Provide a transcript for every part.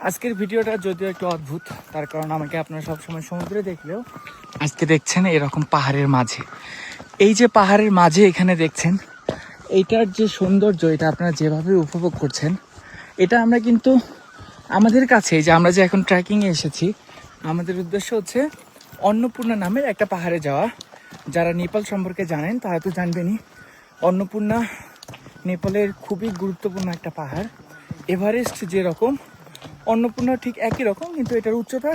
আজকের ভিডিওটা যদিও একটু অদ্ভুত, তার কারণ আমাকে আপনারা সবসময় সমুদ্রে দেখলেও আজকে দেখছেন এরকম পাহাড়ের মাঝে। এই যে পাহাড়ের মাঝে এখানে দেখছেন, এইটার যে সৌন্দর্য, এটা আপনারা যেভাবে উপভোগ করছেন, এটা আমরা কিন্তু আমাদের কাছে যে আমরা যে এখন ট্রেকিংয়ে এসেছি, আমাদের উদ্দেশ্য হচ্ছে অন্নপূর্ণা নামের একটা পাহাড়ে যাওয়া। যারা নেপাল সম্পর্কে জানেন তারা তো জানবেনই, অন্নপূর্ণা নেপালের খুবই গুরুত্বপূর্ণ একটা পাহাড়। এভারেস্ট যেরকম, অন্নপূর্ণা ঠিক একই রকম, কিন্তু এটার উচ্চতা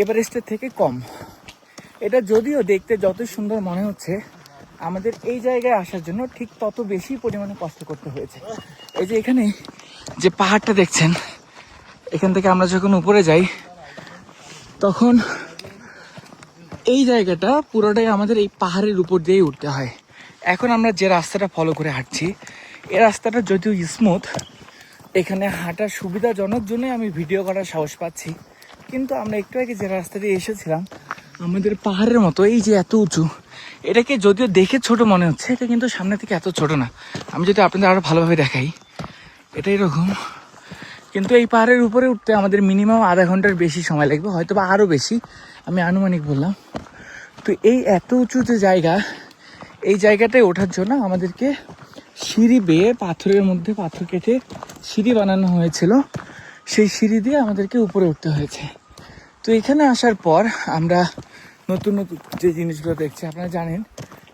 এভারেস্টের থেকে কম। এটা যদিও দেখতে যতই সুন্দর মনে হচ্ছে, আমাদের এই জায়গায় আসার জন্য ঠিক তত বেশি পরিমাণে কষ্ট করতে হয়েছে। এই যে এখানে যে পাহাড়টা দেখছেন, এখান থেকে আমরা যখন উপরে যাই তখন এই জায়গাটা পুরোটাই আমাদের এই পাহাড়ের উপর দিয়েই উঠতে হয়। এখন আমরা যে রাস্তাটা ফলো করে হাঁটছি, এই রাস্তাটা যদিও স্মুথ, এখানে হাঁটার সুবিধাজনক জন্যই আমি ভিডিও করার সাহস পাচ্ছি। কিন্তু আমরা একটু আগে যে রাস্তা দিয়ে এসেছিলাম, আমাদের পাহাড়ের মতো এই যে এত উঁচু, এটাকে যদিও দেখে ছোট মনে হচ্ছে, এটা কিন্তু সামনে থেকে এত ছোট না। আমি যদি আপনাদের আরও ভালোভাবে দেখাই, এটা এরকম। কিন্তু এই পাহাড়ের উপরে উঠতে আমাদের মিনিমাম আধা ঘন্টার বেশি সময় লাগবে, হয়তো বা আরও বেশি, আমি আনুমানিক বললাম। তো এই এত উঁচু যে জায়গা, এই জায়গাটায় ওঠার জন্য আমাদেরকে সিঁড়ি বেয়ে পাথরের মধ্যে পাথর কেটে সিঁড়ি বানানো হয়েছিল, সেই সিঁড়ি দিয়ে আমাদেরকে উপরে উঠতে হয়েছে। তো এখানে আসার পর আমরা নতুন নতুন যে জিনিসগুলো দেখছি, আপনারা জানেন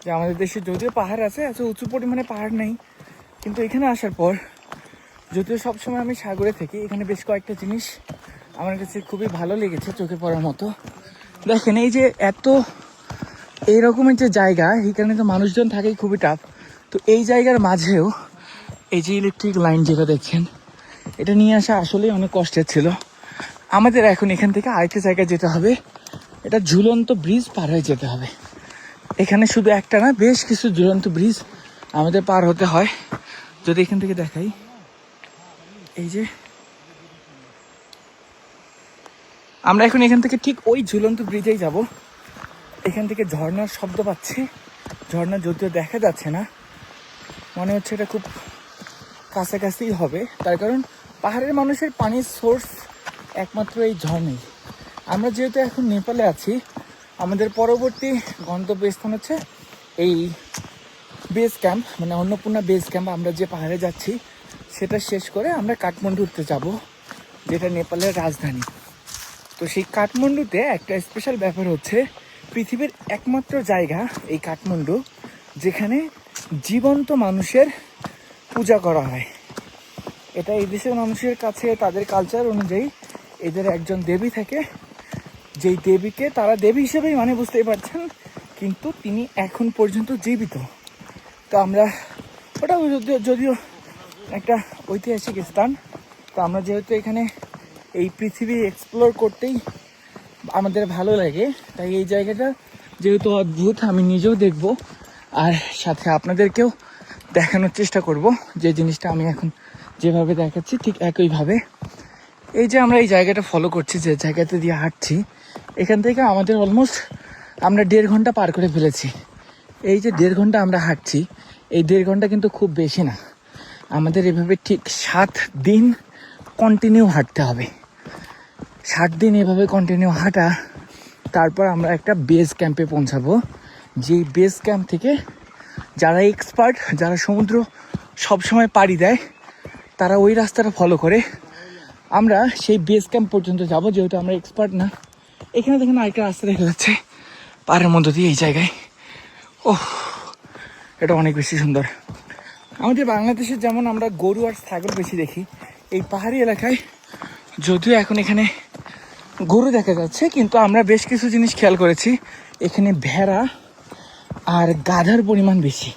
যে আমাদের দেশে যদিও পাহাড় আছে, এত উঁচু পরিমাণে পাহাড় নেই, কিন্তু এখানে আসার পর যদিও সবসময় আমি সাগরে থাকি, এখানে বেশ কয়েকটা জিনিস আমার কাছে খুবই ভালো লেগেছে, চোখে পড়ার মতো। দেখেন এই যে এত এইরকমের যে জায়গা, এখানে তো মানুষজন থাকেই খুবই টাফ। তো এই জায়গার মাঝেও এই যে ইলেকট্রিক লাইন যেটা দেখছেন, এটা নিয়ে আসা আসলেই অনেক কষ্টের ছিল। আমাদের এখন এখান থেকে আরেকটা জায়গায় যেতে হবে, এটা ঝুলন্ত ব্রিজ পার হয়ে যেতে হবে। এখানে শুধু একটা না, বেশ কিছু ঝুলন্ত ব্রিজ আমাদের পার হতে হয়। যদি এখান থেকে দেখাই, এই যে আমরা এখন এখান থেকে ঠিক ওই ঝুলন্ত ব্রিজেই যাব। এখান থেকে ঝর্ণার শব্দ পাচ্ছি, ঝর্ণা যদিও দেখা যাচ্ছে না, মনে হচ্ছে এটা খুব কাছাকাছি হবে, তার কারণ পাহাড়ের মানুষের পানির সোর্স একমাত্র এই ঝর্ণাই। আমরা যেহেতু এখন নেপালে আছি, আমাদের পরবর্তী গন্তব্যস্থান হচ্ছে এই বেস ক্যাম্প, মানে অন্নপূর্ণা বেস ক্যাম্প। আমরা যে পাহাড়ে যাচ্ছি সেটা শেষ করে আমরা কাঠমান্ডুতে যাব, যেটা নেপালের রাজধানী। তো সেই কাঠমান্ডুতে একটা স্পেশাল ব্যাপার হচ্ছে, পৃথিবীর একমাত্র জায়গা এই কাঠমান্ডু যেখানে জীবন্ত মানুষের পূজা করা হয়। এটা এই দেশের মানুষের কাছে তাদের কালচার অনুযায়ী এদের একজন দেবী থাকে, যেই দেবীকে তারা দেবী হিসেবেই মানে, বুঝতেই পারছেন, কিন্তু তিনি এখন পর্যন্ত জীবিত। তো আমরা ওটা যদিও একটা ঐতিহাসিক স্থান, তো আমরা যেহেতু এখানে এই পৃথিবী এক্সপ্লোর করতেই আমাদের ভালো লাগে, তাই এই জায়গাটা যেহেতু অদ্ভুত, আমি নিজেও দেখব আর সাথে আপনাদেরকেও দেখানোর চেষ্টা করব যে জিনিসটা আমি এখন যেভাবে দেখাচ্ছি ঠিক একইভাবে। এই যে আমরা এই জায়গাটা ফলো করছি, যে জায়গাতে দিয়ে হাঁটছি, এখান থেকে আমাদের অলমোস্ট আমরা 1.5 ঘন্টা পার করে ফেলেছি। এই যে 1.5 ঘন্টা আমরা হাঁটছি, এই 1.5 ঘন্টা কিন্তু খুব বেশি না, আমাদের এভাবে ঠিক 7 দিন কন্টিনিউ হাঁটতে হবে। 7 দিন এভাবে কন্টিনিউ হাঁটা, তারপর আমরা একটা বেস ক্যাম্পে পৌঁছাবো। যেই বেস ক্যাম্প থেকে যারা এক্সপার্ট, যারা সমুদ্র সবসময় পাড়ি দেয়, তারা ওই রাস্তাটা ফলো করে আমরা সেই বেস ক্যাম্প পর্যন্ত যাব। যেহেতু আমরা এক্সপার্ট না, এখানে দেখেন আরেকটা রাস্তা দেখা যাচ্ছে পাহাড়ের মধ্য দিয়ে এই জায়গায়। ওহ, এটা অনেক বেশি সুন্দর। আমাদের বাংলাদেশে যেমন আমরা গরু আর ছাগল বেশি দেখি, এই পাহাড়ি এলাকায় যদিও এখন এখানে গরু দেখা যাচ্ছে, কিন্তু আমরা বেশ কিছু জিনিস খেয়াল করেছি, এখানে ভেড়া আর গাধার পরিমাণ বেশি,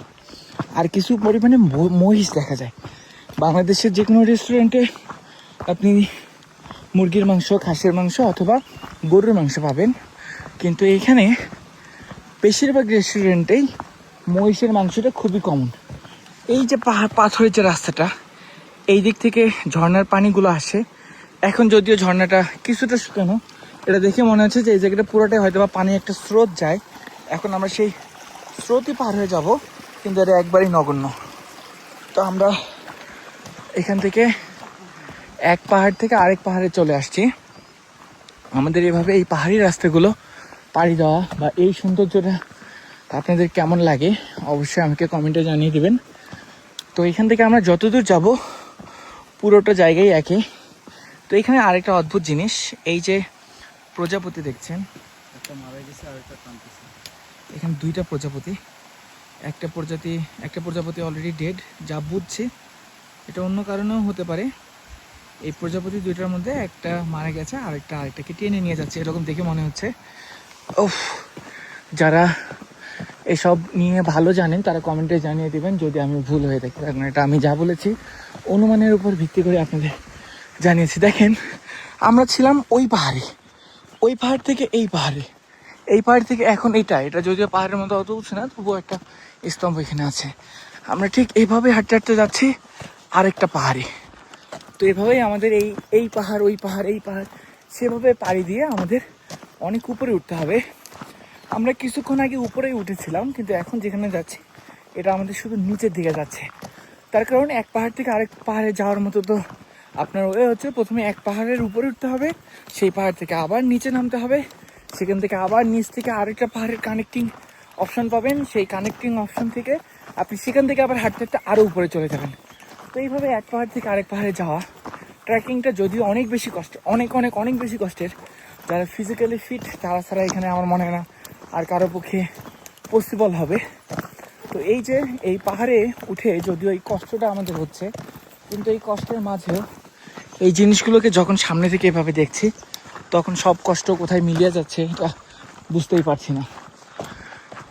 আর কিছু পরিমাণে মহিষ দেখা যায়। বাংলাদেশের যে কোনো রেস্টুরেন্টে আপনি মুরগির মাংস, খাসির মাংস অথবা গরুর মাংস পাবেন, কিন্তু এখানে বেশিরভাগ রেস্টুরেন্টেই মহিষের মাংসটা খুবই কমন। এই যে পাথরের যে রাস্তাটা, এই দিক থেকে ঝর্ণার পানিগুলো আসে। এখন যদিও ঝর্ণাটা কিছুটা শুকানো, এটা দেখে মনে হচ্ছে যে এই জায়গাটা পুরোটাই হয়তো বা পানি একটা স্রোত যায়। এখন আমরা সেই স্রোতই পার হয়ে যাব, কিন্তু এটা একবারই নগণ্য। তো আমরা এখান থেকে এক পাহাড় থেকে আরেক পাহাড়ে চলে আসছি। আমাদের এভাবে এই পাহাড়ি রাস্তাগুলো পাড়ি দেওয়া বা এই সৌন্দর্যটা আপনাদের কেমন লাগে অবশ্যই আমাকে কমেন্টে জানিয়ে দিবেন। তো এখান থেকে আমরা যতদূর যাব পুরোটা জায়গায় একই। তো এখানে আরেকটা অদ্ভুত জিনিস, এই যে প্রজাপতি দেখছেন, একটা মারা গেছে আর একটা কাঁদতেছে। এখানে দুইটা প্রজাপতি, একটা প্রজাপতি অলরেডি ডেড, যা বুঝছি এটা অন্য কারণেও হতে পারে। এই প্রজাপতি দুইটার মধ্যে একটা মারা গেছে, আরেকটাকে টেনে নিয়ে যাচ্ছে এরকম দেখে মনে হচ্ছে। উফ, যারা এসব নিয়ে ভালো জানেন তারা কমেন্টে জানিয়ে দিবেন যদি আমি ভুল হয়ে থাকি, কারণ এটা আমি যা বলেছি অনুমানের উপর ভিত্তি করে আপনাদের জানিয়েছি। দেখেন আমরা ছিলাম ওই পাহাড় থেকে এই পাহাড় থেকে এখন এটা যদিও পাহাড়ের মতো অত উঠছে না, তবুও একটা স্তম্ভ এখানে আছে। আমরা ঠিক এইভাবে হাঁটতে হাঁটতে যাচ্ছি আরেকটা পাহাড়ে। তো এভাবেই আমাদের এই পাহাড় ওই পাহাড় এই পাহাড় সেভাবে পাড়ি দিয়ে আমাদের অনেক উপরে উঠতে হবে। আমরা কিছুক্ষণ আগে উপরেই উঠেছিলাম, কিন্তু এখন যেখানে যাচ্ছি এটা আমাদের শুধু নিচের দিকে যাচ্ছে। তার কারণ এক পাহাড় থেকে আরেক পাহাড়ে যাওয়ার মতো তো আপনার ওয়ে হচ্ছে, প্রথমে এক পাহাড়ের উপরে উঠতে হবে, সেই পাহাড় থেকে আবার নিচে নামতে হবে, সেখান থেকে আবার নিচ থেকে আরেকটা পাহাড়ের কানেক্টিং অপশন পাবেন, সেই কানেক্টিং অপশন থেকে আপনি সেখান থেকে আবার হাঁটতে হাঁটতে আরও উপরে চলে যাবেন। তো এইভাবে এক পাহাড় থেকে আরেক পাহাড়ে যাওয়া ট্রেকিংটা যদিও অনেক বেশি কষ্ট, অনেক বেশি কষ্টের। যারা ফিজিক্যালি ফিট তারা ছাড়া এখানে আমার মনে হয় না আর কারো পক্ষে পসিবল হবে। তো এই যে এই পাহাড়ে উঠে যদিও এই কষ্টটা আমাদের হচ্ছে, কিন্তু এই কষ্টের মাঝেও এই জিনিসগুলোকে যখন সামনে থেকে এভাবে দেখছি তখন সব কষ্ট কোথায় মিলিয়ে যাচ্ছে এটা বুঝতেই পারছি না।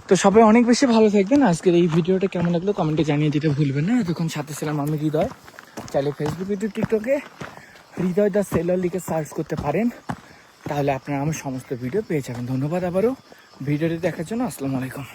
তো সবাই অনেক বেশি ভালো থাকবেন। আজকের এই ভিডিওটা কেমন লাগলো কমেন্টে জানিয়ে দিতে ভুলবেন না। এতক্ষণ সাথে ছিলাম আমি হৃদয়। চাইলে ফেসবুক ইউটিউব টিকটকে হৃদয় দ্য সেলর লিখে সার্চ করতে পারেন, তাহলে আপনারা আমার সমস্ত ভিডিও পেয়ে যাবেন। ধন্যবাদ আবারও ভিডিওটি দেখার জন্য। আসসালামু আলাইকুম।